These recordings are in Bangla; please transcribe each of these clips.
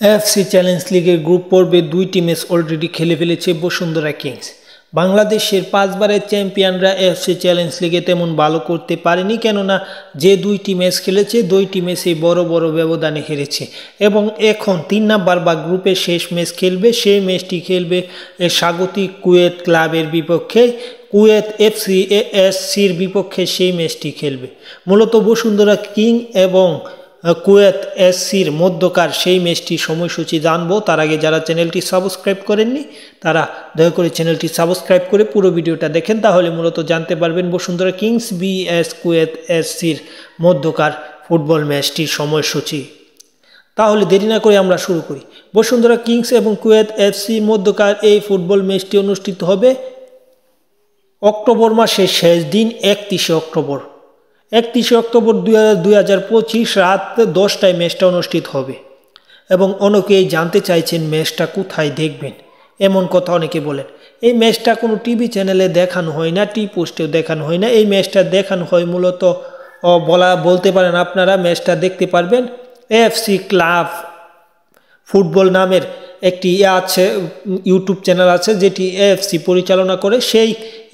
এএফসি চ্যালেঞ্জ লিগের গ্রুপ পর্বে দুইটি ম্যাচ অলরেডি খেলে ফেলেছে বসুন্ধরা কিংস। বাংলাদেশের 5 বারের চ্যাম্পিয়নরা এএফসি চ্যালেঞ্জ লিগে তেমন ভালো করতে পারেনি, কেননা যে দুইটি ম্যাচ খেলেছে দুইটি ম্যাচে বড় বড় ব্যবধানে হেরেছে এবং এখন 3 নাম্বার বা গ্রুপের শেষ ম্যাচ খেলবে। সেই ম্যাচটি খেলবে স্বাগতিক কুয়েত ক্লাবের বিপক্ষে। কুয়েত এফসির বিপক্ষে সেই ম্যাচটি খেলবে। মূলত বসুন্ধরা কিং এবং কুয়েত এসসির মধ্যকার সেই ম্যাচটির সময়সূচি জানবো। তার আগে যারা চ্যানেলটি সাবস্ক্রাইব করেননি তারা দয়া করে চ্যানেলটি সাবস্ক্রাইব করে পুরো ভিডিওটা দেখেন, তাহলে মূলত জানতে পারবেন বসুন্ধরা কিংস বিএস কুয়েত এসসির মধ্যকার ফুটবল ম্যাচটির সময়সূচি। তাহলে দেরি না করে আমরা শুরু করি। বসুন্ধরা কিংস এবং কুয়েত এফসির মধ্যকার এই ফুটবল ম্যাচটি অনুষ্ঠিত হবে অক্টোবর মাসের শেষ দিন 31শে অক্টোবর। 31শে অক্টোবর 2025 রাত 10টায় ম্যাচটা অনুষ্ঠিত হবে এবং অনেকেই জানতে চাইছেন ম্যাচটা কোথায় দেখবেন, এমন কথা অনেকে বলেন। এই ম্যাচটা কোনো টিভি চ্যানেলে দেখানো হয় না, টি পোস্টেও দেখানো হয় না। এই ম্যাচটা দেখানো হয় মূলত বলতে পারেন আপনারা ম্যাচটা দেখতে পারবেন এএফসি ক্লাব ফুটবল নামের একটি আছে, ইউটিউব চ্যানেল আছে যেটি এএফসি পরিচালনা করে।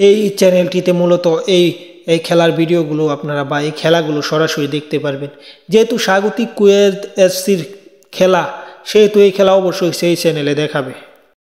এই চ্যানেলটিতে মূলত এই খেলার ভিডিওগুলো আপনারা বা এই খেলাগুলো সরাসরি দেখতে পারবেন। যেহেতু স্বাগতিক কুয়েত এফসির খেলা, সেহেতু এই খেলা অবশ্যই সেই চ্যানেলে দেখাবে।